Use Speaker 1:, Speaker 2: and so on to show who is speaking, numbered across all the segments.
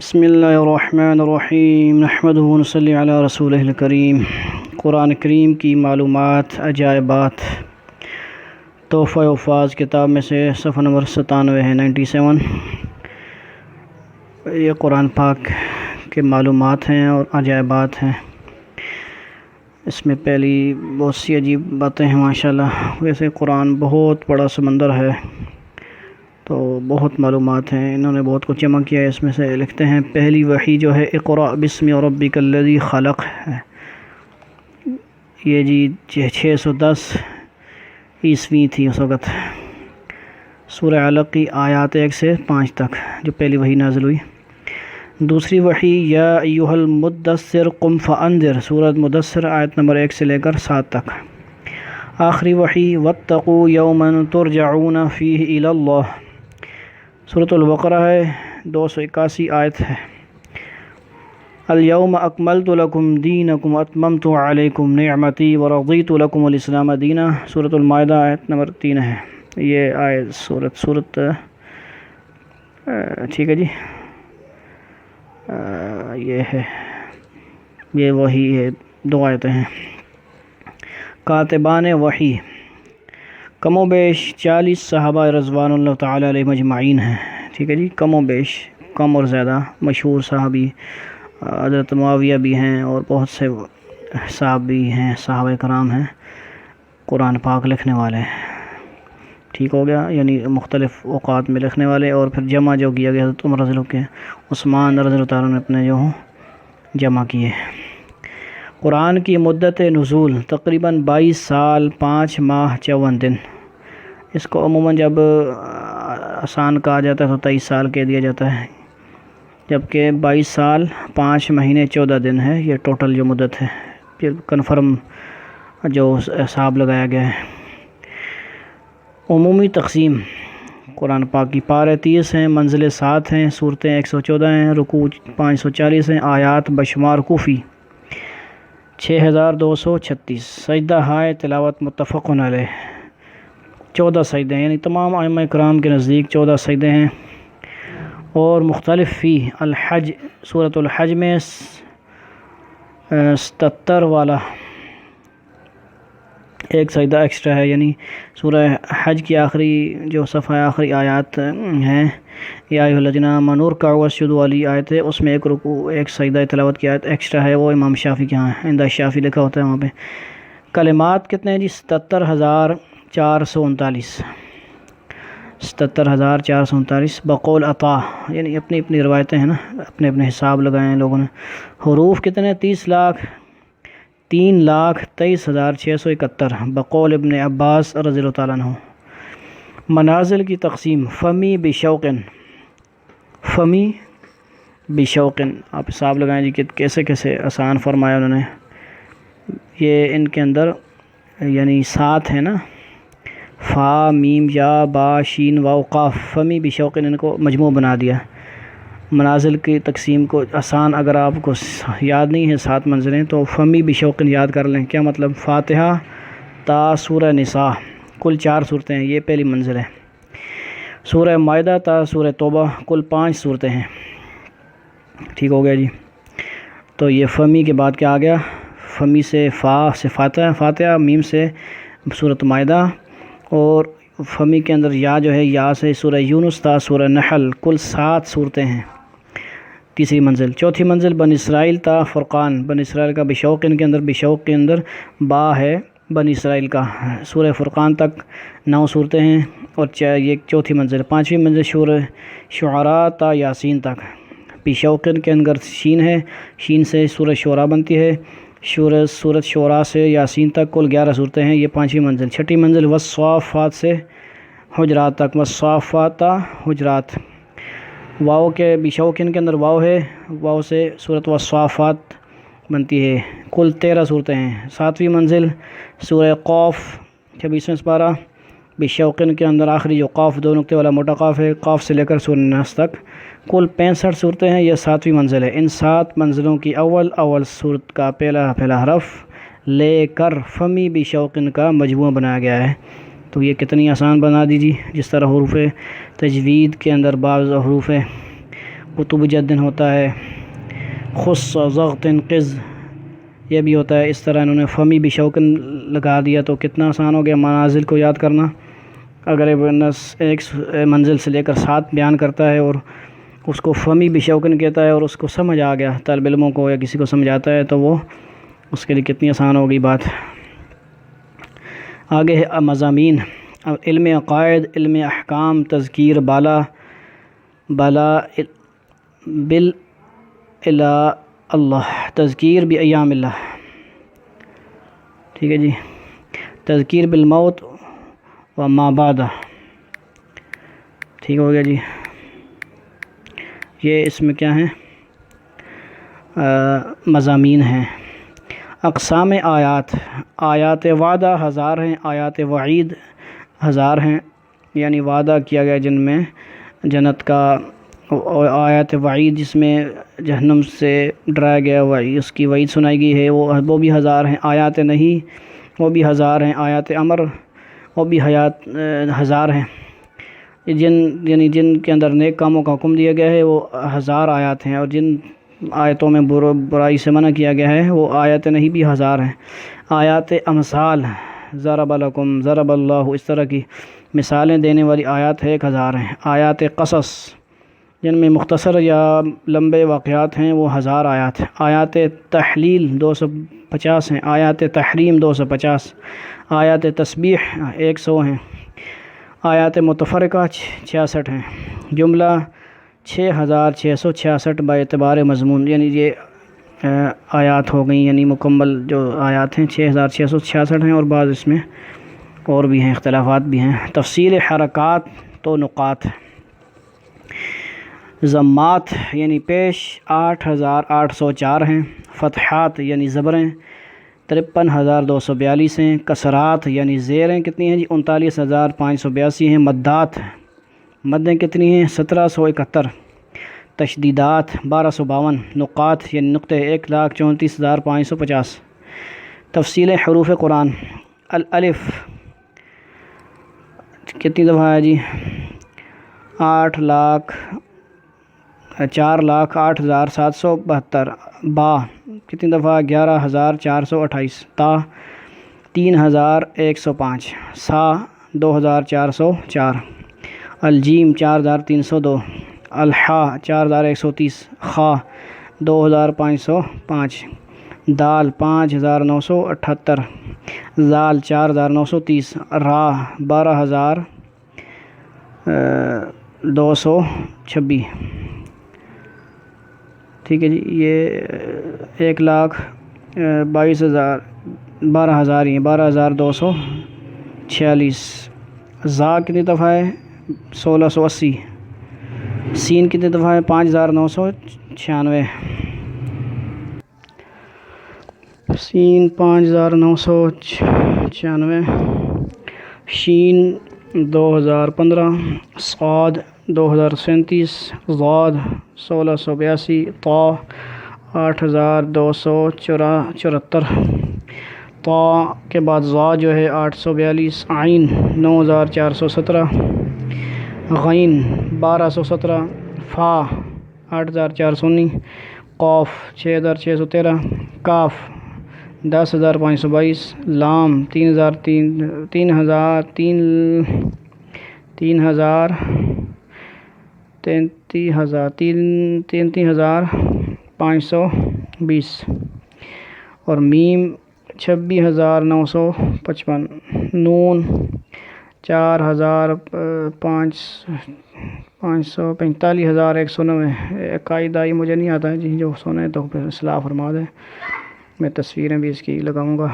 Speaker 1: بسم اللہ الرحمن الرحیم نحمدہ ونصلی علی رسولہ الکریم۔ قرآن کریم کی معلومات، عجائبات، تحفہ حفاظ کتاب میں سے صفحہ نمبر 97 ہے 97۔ یہ قرآن پاک کے معلومات ہیں اور عجائبات ہیں۔ اس میں پہلی بہت سی عجیب باتیں ہیں ماشاءاللہ۔ ویسے قرآن بہت بڑا سمندر ہے تو بہت معلومات ہیں، انہوں نے بہت کچھ جمع کیا ہے۔ اس میں سے لکھتے ہیں پہلی وحی جو ہے اقرأ بسم ربک الذی خلق ہے، یہ 610 عیسوی تھی اس وقت۔ سورہ علق کی آیات 1 سے 5 تک جو پہلی وحی نازل ہوئی۔ دوسری وحی یا ایھا المدثر قم فانذر، سورۃ مدثر آیت نمبر 1 سے لے کر 7 تک۔ آخری وحی واتقوا یوما ترجعون فیہ الی اللہ، سورۃ البقرہ ہے، 281 آیت ہے۔ الیوم اکملت لکم دینکم واتممت علیکم نعمتی ورضیت لکم الاسلام دینا، سورۃ المائدہ آیت نمبر 3 ہے۔ یہ آیت سورۃ ٹھیک ہے جی، یہ وحی ہے، 2 آیتیں ہیں۔ کاتبان وحی کم و بیش 40 صحابہ رضوان اللہ تعالیٰ علیہ مجمعین ہیں، ٹھیک ہے جی، کم و بیش، کم اور زیادہ۔ مشہور صحابی حضرت معاویہ بھی ہیں اور بہت سے صحابی ہیں، صحابہ کرام ہیں قرآن پاک لکھنے والے، ٹھیک ہو گیا، یعنی مختلف اوقات میں لکھنے والے۔ اور پھر جمع جو کیا گیا حضرت عمر رضی اللہ کے، عثمان رضی اللہ تعالیٰ نے اپنے جو جمع کیے۔ قرآن کی مدت نزول تقریباً 22 سال 5 ماہ 54 دن۔ اس کو عموماً جب آسان کہا جاتا ہے تو 23 سال کہہ دیا جاتا ہے، جبکہ 22 سال 5 مہینے 14 دن ہے یہ ٹوٹل جو مدت ہے، پھر کنفرم جو حساب لگایا گیا ہے۔ عمومی تقسیم قرآن پاک کی پارے 30 ہیں، منزلیں 7 ہیں، سورتیں 114 ہیں، رکوع 540 ہیں، آیات بشمار کوفی 6236، سجدہ ہائے تلاوت متفق علیہ 14 سجدے ہیں، یعنی تمام ائمہ کرام کے نزدیک 14 سجدے ہیں۔ اور مختلف فی الحج، سورۃ الحج میں 77 والا ایک سجدہ ایکسٹرا ہے، یعنی سورہ حج کی آخری جو صفحہ آخری آیات ہیں، یا ایھا الذین آمنوا ارکعوا واسجدوا والی آیت ہے، اس میں ایک رکوع ایک سجدہ تلاوت کی آیت ایکسٹرا ہے، وہ امام شافعی کے ہاں ہے، عند شافعی لکھا ہوتا ہے وہاں پہ۔ کلمات کتنے ہیں جی؟ 77439، 77439 بقول عطا، یعنی اپنی اپنی روایتیں ہیں نا، اپنے اپنے حساب لگائے ہیں لوگوں نے۔ حروف کتنے؟ 3,23,671 بقول ابن عباس رضی اللہ تعالیٰ عنہ۔ منازل کی تقسیم فمی بشوقن، فمی بشوقن، آپ حساب لگائیں جی کہ کیسے کیسے آسان فرمایا انہوں نے۔ یہ ان کے اندر یعنی 7 ہے نا، فا میم یا با شین واو قاف، فمی بشوقن، ان کو مجموع بنا دیا۔ منازل کی تقسیم کو آسان، اگر آپ کو یاد نہیں ہے 7 منزلیں تو فمی بشوقن یاد کر لیں۔ کیا مطلب؟ فاتحہ تا سورہ نساء، کل 4 صورتیں ہیں، یہ پہلی منزل ہے۔ سورہ مائدہ تا سورہ توبہ، کل 5 صورتیں ہیں، ٹھیک ہو گیا جی۔ تو یہ فمی کے بعد کیا آ گیا؟ فمی سے فا سے فاتحہ، میم سے سورۃ مائدہ، اور فمی کے اندر یا جو ہے، یا سے سورہ یونس تا سورہ نحل، کل 7 صورتیں ہیں، تیسری منزل۔ چوتھی منزل بن اسرائیل تا فرقان، بن اسرائیل کا بشوق، ان کے اندر بشوق کے اندر با ہے بن اسرائیل کا، سورہ فرقان تک 9 صورتیں ہیں، اور یہ چوتھی منزل۔ پانچویں منزل سورہ شعراء تا یاسین تک، بشوقن کے اندر شین ہے، شین سے سورہ شعراء بنتی ہے، سورۃ شعراء سے یاسین تک کل 11 صورتیں ہیں، یہ 5ویں منزل۔ چھٹی منزل والصافات سے حجرات تک، والصافات تا حجرات، واو کے بشوقن کے اندر واو ہے، واو سے سورۃ والصافات بنتی ہے، کل 13 صورتیں ہیں۔ 7ویں منزل سورہ قاف 26واں سپارہ، بشوقن کے اندر آخری جو قاف 2 نقطے والا موٹا قاف ہے، قاف سے لے کر سورہ ناس تک، کل 65 صورتیں ہیں، یہ 7ویں منزل ہے۔ ان 7 منزلوں کی اول صورت کا پہلا حرف لے کر فمی بشوقن کا مجموعہ بنایا گیا ہے۔ تو یہ کتنی آسان بنا دیجیے، جس طرح حروف تجوید کے اندر بعض حروف قطب جدن ہوتا ہے، خص ضغط قز یہ بھی ہوتا ہے۔ اس طرح انہوں نے فمی بشوقن لگا دیا تو کتنا آسان ہو گیا منازل کو یاد کرنا۔ اگر ایک منزل سے لے کر 7 بیان کرتا ہے اور اس کو فمی بشوقن کہتا ہے اور اس کو سمجھ آ گیا طالب علموں کو یا کسی کو سمجھاتا ہے تو وہ اس کے لیے کتنی آسان ہوگی بات۔ آگے ہے مضامین، علم عقائد، علم احکام، تذکیر بالا بال اللہ، تذکیر بایام اللہ، ٹھیک ہے جی، تذکیر بالموت و ما بعدہ، ٹھیک ہو گیا جی۔ یہ اس میں کیا ہیں مضامین ہیں۔ اقسام آیات، آیات وعدہ 1000 ہیں، آیات وعید 1000 ہیں، یعنی وعدہ کیا گیا جن میں جنت کا، اور آیات وعید جس میں جہنم سے ڈرایا گیا وعید، اس کی وعید سنائی گئی ہے، وہ بھی 1000 ہیں۔ آیات نہیں وہ بھی 1000 ہیں، آیات امر وہ بھی 1000 ہیں۔ یعنی جن کے اندر نیک کاموں کا حکم دیا گیا ہے وہ 1000 آیات ہیں، اور جن آیتوں میں برائی سے منع کیا گیا ہے وہ آیات نہیں بھی 1000 ہیں۔ آیات امثال، ضرب لکم، ضرب اللہ، اس طرح کی مثالیں دینے والی آیات 1000 ہیں۔ آیات قصص جن میں مختصر یا لمبے واقعات ہیں وہ 1000 آیات ہیں۔ آیات تحلیل 250 ہیں، آیات تحریم 250، آیات تسبیح 100 ہیں، آیات متفرقہ 66 ہیں۔ جملہ 6666 با اعتبار مضمون، یعنی یہ آیات ہو گئیں، یعنی مکمل جو آیات ہیں 6666 ہیں، اور بعض اس میں اور بھی ہیں، اختلافات بھی ہیں۔ تفصیل حرکات تو نقاط، ضمات یعنی پیش 8804 ہیں، فتحات یعنی زبریں 53242 ہیں، کسرات یعنی زیریں کتنی ہیں جی 39582 ہیں، مدات مدیں کتنی ہیں 1771، تشدیدات 1252، نقاط یعنی نقطے 1,34,550۔ تفصیل حروف قرآن، الالف کتنی دفعہ ہے جی 4,08,772، با کتنی دفعہ 11,428، تا 3,105، سا 2,404، الجیم 4,302، الحا 4,130، خا 2,505، دال 5,978، زال 4,930، را 12,226، ٹھیک ہے جی۔ یہ 1,22,000 12,000 ہی ہیں، 12,246۔ زا کتنی دفعہ ہے 1,680، سین کتنی دفعہ ہے 5,996، سین 5,996، شین 2,015، صاد 2,037، ضاد 1,682، طا 8,274، طا کے بعد ضا جو ہے 842، عین 9,417، غین 1,217، فا 8,419، قاف 6,613، کاف 10,522، لام 33,520 اور میم 26,955، نون 45,190۔ قاعدہ یہ مجھے نہیں آتا ہے جی، جو سنے تو پھر اصلاح فرما دیں، میں تصویریں بھی اس کی لگاؤں گا۔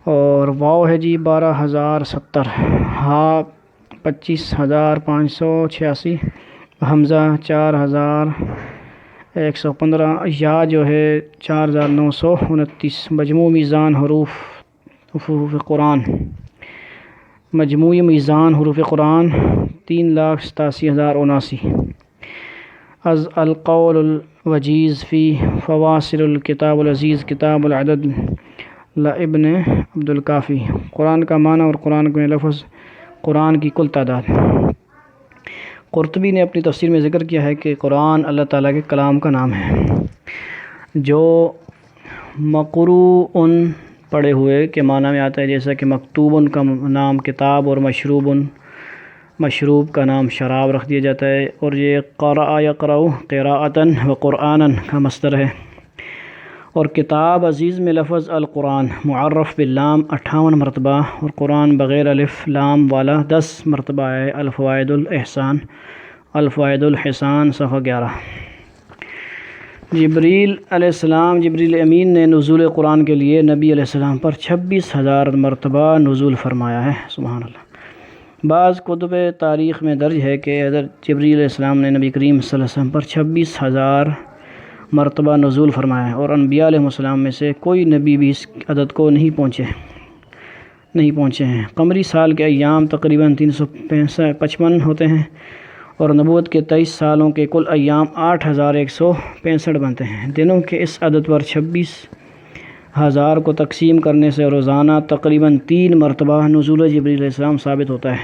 Speaker 1: اور واو ہے جی 12,070، ہا 25,586، حمزہ 4,115، یا جو ہے 4,929۔ مجموع میزان حروف قرآن، مجموعی میزان حروف قرآن 3,87,079۔ از القول الوجیز فی فواصل الکتاب العزیز کتاب العدد لابن عبد الکافی، قرآن کا معنی اور قرآن کے لفظ، قرآن کی کل تعداد۔ قرطبی نے اپنی تفسیر میں ذکر کیا ہے کہ قرآن اللہ تعالیٰ کے کلام کا نام ہے، جو مقروء پڑھے ہوئے کے معنی میں آتا ہے، جیسا کہ مکتوب کا نام کتاب اور مشروب کا نام شراب رکھ دیا جاتا ہے، اور یہ قرأ یقرأ قراءۃً و قرآنًا کا مصدر ہے۔ اور کتاب عزیز میں لفظ القرآن معرف باللام 58 مرتبہ، اور قرآن بغیر الف لام والا 10 مرتبہ ہے۔ الفوائد الحسان صفحہ 11۔ جبریل علیہ السلام، جبریل امین نے نزول قرآن کے لیے نبی علیہ السلام پر 26,000 مرتبہ نزول فرمایا ہے، سبحان اللہ۔ بعض کتب تاریخ میں درج ہے کہ حضرت جبریل علیہ السلام نے نبی کریم صلی اللہ علیہ وسلم پر 26,000 مرتبہ نزول فرمایا ہے، اور انبیاء علیہ السلام میں سے کوئی نبی بھی اس عدد کو نہیں پہنچے ہیں۔ قمری سال کے ایام تقریباً 355 ہوتے ہیں، اور نبوت کے 23 سالوں کے کل ایام 8,165 بنتے ہیں۔ دنوں کے اس عدد پر 26,000 کو تقسیم کرنے سے روزانہ تقریباً 3 مرتبہ نزول جبریل علیہ السلام ثابت ہوتا ہے۔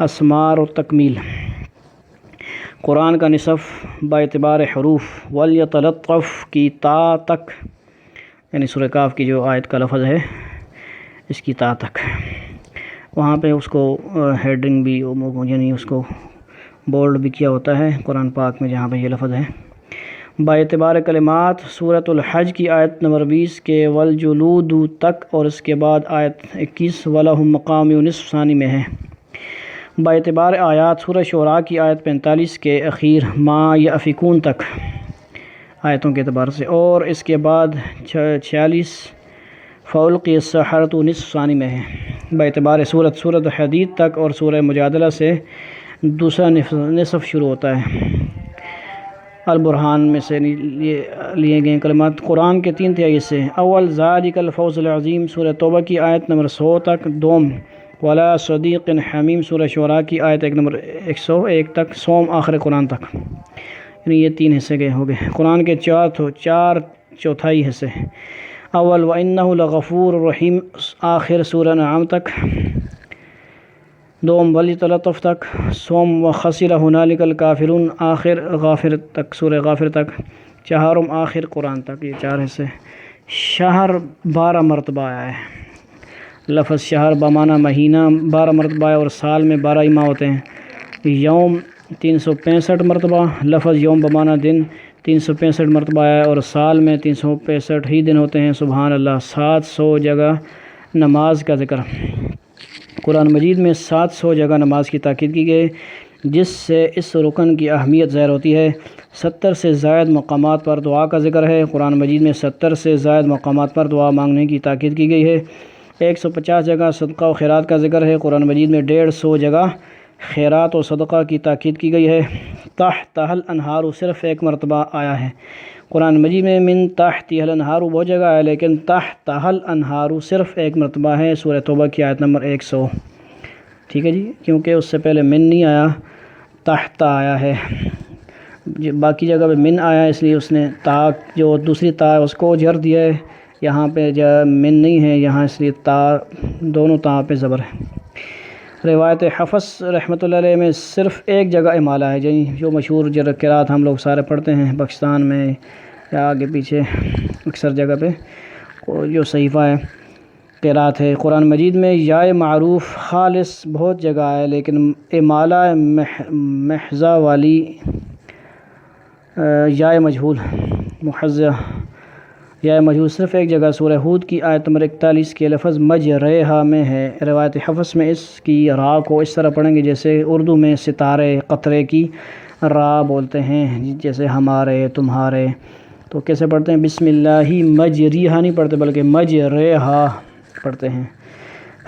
Speaker 1: اسمار و تکمیل: قرآن کا نصف باعتبار حروف ولیتلطف کی تا تک، یعنی سورہ کاف کی جو آیت کا لفظ ہے اس کی تا تک، وہاں پہ اس کو ہیڈنگ بھی، یعنی اس کو بولڈ بھی کیا ہوتا ہے قرآن پاک میں جہاں پہ یہ لفظ ہے۔ باعتبار کلمات سورۃ الحج کی آیت نمبر 20 کے والجلود تک، اور اس کے بعد آیت 21 وَلَهُمْ مَقَامِعُ نصف ثانی میں ہے۔ باعتبار آیات سورہ شعراء کی آیت 45 کے اخیر ما یأفکون تک آیتوں کے اعتبار سے، اور اس کے بعد 46 فَأُلْقِیَ السَّحَرَةُ نصف ثانی میں ہے۔ باعتبار سورۃ حدید تک اور سورہ مجادلہ سے دوسرا نصف شروع ہوتا ہے۔ البرہان میں سے لیے گئے کلمات قرآن کے 3 تہائی حصے: اول ذالک الفوز العظیم سورہ توبہ کی آیت نمبر 100 تک، دوم ولا صدیق حمیم سورہ شعراء کی آیت نمبر 101 تک، سوم آخر قرآن تک، یعنی یہ 3 حصے کے ہو گئے۔ قرآن کے 4 چوتھائی حصے: اول وَإِنَّهُ لَغَفُورٌ رَحِيمٌ آخر سورہ انعام تک، دوم وَلِيَتَلَطَّفْ تک، سوم وَخَسِرَ هُنَالِكَ الْكَافِرُونَ آخر غافر تک، سورہ غافر تک، چہارم آخر قرآن تک، یہ 4 حصے۔ شہر 12 مرتبہ آیا ہے۔ لفظ شہر بمعنی مہینہ 12 مرتبہ ہے، اور سال میں 12 ہی ماہ ہوتے ہیں۔ یوم 365 مرتبہ، لفظ یوم بمعنی دن 365 مرتبہ ہے، اور سال میں 365 ہی دن ہوتے ہیں، سبحان اللہ۔ 700 جگہ نماز کا ذکر، قرآن مجید میں 700 جگہ نماز کی تاکید کی گئی، جس سے اس رکن کی اہمیت ظاہر ہوتی ہے۔ 70 سے زائد مقامات پر دعا کا ذکر ہے، قرآن مجید میں 70 سے زائد مقامات پر دعا مانگنے کی تاکید کی گئی ہے۔ 150 جگہ صدقہ و خیرات کا ذکر ہے، قرآن مجید میں 150 جگہ خیرات و صدقہ کی تاکید کی گئی ہے۔ تحتہ الانہار صرف 1 مرتبہ آیا ہے، قرآن مجید میں من تحتہ الانہار بہت جگہ ہے، لیکن تحتہ الانہار صرف 1 مرتبہ ہے، سورہ توبہ کی آیت نمبر 100۔ ٹھیک ہے جی، کیونکہ اس سے پہلے من نہیں آیا، تحت آیا ہے، باقی جگہ پہ من آیا، اس لیے اس نے تا جو دوسری تا اس کو جر دیا ہے، یہاں پہ من نہیں ہے یہاں، اس لیے تا دونوں تا پہ زبر ہے۔ روایت حفص رحمۃ اللہ علیہ میں صرف 1 جگہ امالہ ہے، جو مشہور قرات ہم لوگ سارے پڑھتے ہیں پاکستان میں یا آگے پیچھے اکثر جگہ پہ جو صحیفہ ہے قرات ہے۔ قرآن مجید میں یا معروف خالص بہت جگہ ہے، لیکن امالہ محضہ والی یا مجہول محضہ یا مجہول صرف 1 جگہ سورہ ہود کی آیت نمبر 41 کے لفظ مجریہا میں ہے۔ روایت حفص میں اس کی را کو اس طرح پڑھیں گے جیسے اردو میں ستارے قطرے کی را بولتے ہیں، جیسے ہمارے تمہارے، تو کیسے پڑھتے ہیں؟ بسم اللہ مجریہا نہیں پڑھتے بلکہ مجریہا پڑھتے ہیں۔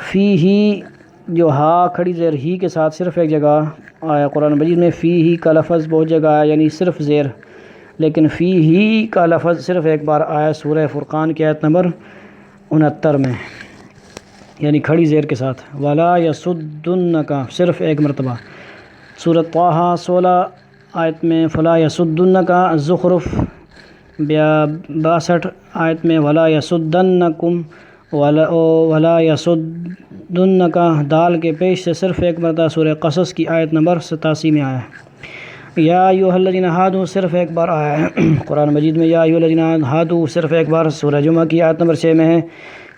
Speaker 1: فی ہی جو ہا کھڑی زیر ہی کے ساتھ صرف 1 جگہ آیا قرآن مجید میں، فی ہی کا لفظ بہت جگہ آیا، یعنی صرف زیر، لیکن فی ہی کا لفظ صرف 1 بار آیا، سورہ فرقان کی آیت نمبر 69 میں، یعنی کھڑی زیر کے ساتھ۔ ولا یصدنک صرف 1 مرتبہ، سورۃ طٰہٰ 16 آیت میں فلا یصدنک، زخرف 62 آیت میں ولا یصدنکم، ولا یسدنک دال کے پیش سے صرف ایک مرتبہ سورہ قصص کی آیت نمبر 87 میں آیا ہے۔ یا ایھا الذین ھادوا صرف ایک بار آیا ہے قرآن مجید میں۔ یا ایھا الذین ھادوا صرف ایک بار سورہ جمعہ کی آیت نمبر 6 میں ہے۔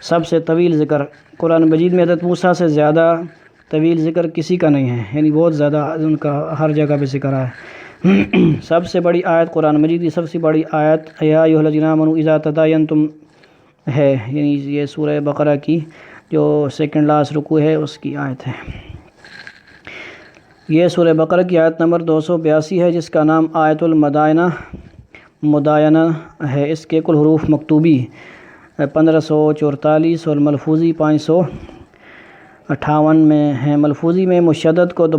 Speaker 1: سب سے طویل ذکر قرآن مجید میں حضرت موسیٰ سے زیادہ طویل ذکر کسی کا نہیں ہے، یعنی بہت زیادہ ان کا ہر جگہ پہ ذکر ہے۔ سب سے بڑی آیت قرآن مجید کی سب سے بڑی آیت یا ایھا الذین آمنوا اذا تداینتم ہے، یعنی یہ سورہ بقرہ کی جو سیکنڈ لاسٹ رکوع ہے اس کی آیت ہے۔ یہ سورہ بقرہ کی آیت نمبر 282 ہے، جس کا نام آیت المدائنہ مدائنہ ہے۔ اس کے کل حروف مکتوبی 1544 اور ملفوظی 558 میں ہیں۔ ملفوظی میں مشدد کو دو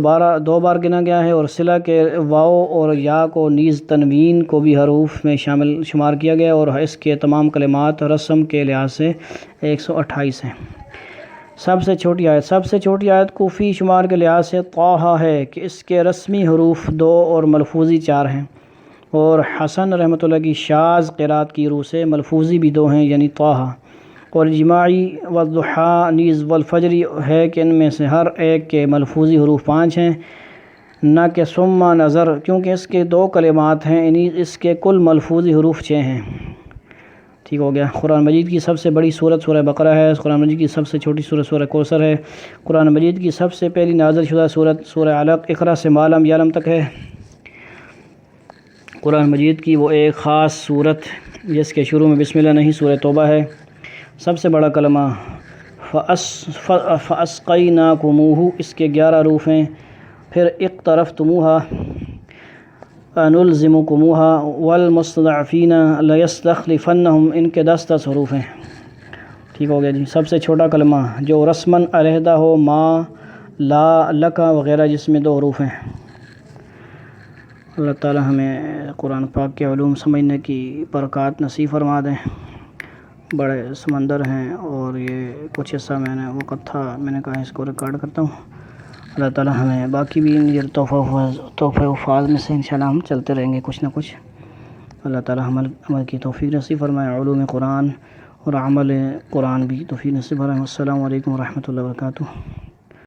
Speaker 1: بار گنا گیا ہے، اور صلہ کے واو اور یا کو نیز تنوین کو بھی حروف میں شمار کیا گیا، اور اس کے تمام کلمات رسم کے لحاظ سے 128 ہیں۔ سب سے چھوٹی آیت کوفی شمار کے لحاظ سے طٰہٰ ہے کہ اس کے رسمی حروف 2 اور ملفوظی 4 ہیں، اور حسن رحمۃ اللہ کی شاذ قرات کی روح سے ملفوظی بھی 2 ہیں، یعنی طٰہٰ، اور جماعی والضحیٰ نیز والفجر ہے کہ ان میں سے ہر ایک کے ملفوظی حروف 5 ہیں، نہ کہ ثم نظر، کیونکہ اس کے 2 کلمات ہیں، یعنی اس کے کل ملفوظی حروف 6 ہیں۔ ٹھیک ہو گیا۔ قرآن مجید کی سب سے بڑی سورت سورہ بقرہ ہے۔ قرآن مجید کی سب سے چھوٹی سورت سورہ کوثر ہے۔ قرآن مجید کی سب سے پہلی نازل شدہ سورت سورہ علق اقرا سے ما لم یعلم تک ہے۔ قرآن مجید کی وہ ایک خاص سورت جس کے شروع میں بسم اللہ نہیں، سورہ توبہ ہے۔ سب سے بڑا کلمہ فَأَسْقَيْنَاكُمُوهُ، اس کے 11 حروف ہیں۔ پھر اقترفتموها نلزمکموها والمستضعفین لیستخلفنہم، ان کے 10 حروف ہیں۔ ٹھیک ہو گیا جی۔ سب سے چھوٹا کلمہ جو رسماً علیحدہ ہو، ما، لا، لکا وغیرہ، جس میں 2 حروف ہیں۔ اللہ تعالی ہمیں قرآن پاک کے علوم سمجھنے کی برکات نصیب فرما دیں۔ بڑے سمندر ہیں، اور یہ کچھ حصہ میں نے وقت تھا، میں نے کہا اس کو ریکارڈ کرتا ہوں۔ اللہ تعالی ہمیں باقی بھی ان تحفہ وفاظ میں سے انشاءاللہ ہم چلتے رہیں گے کچھ نہ کچھ۔ اللہ تعالی عمل کی توفیق نصیب فرمائے، علوم قرآن اور عمل قرآن بھی توفیق نصیب فرمائے۔ السلام علیکم ورحمۃ اللہ وبرکاتہ۔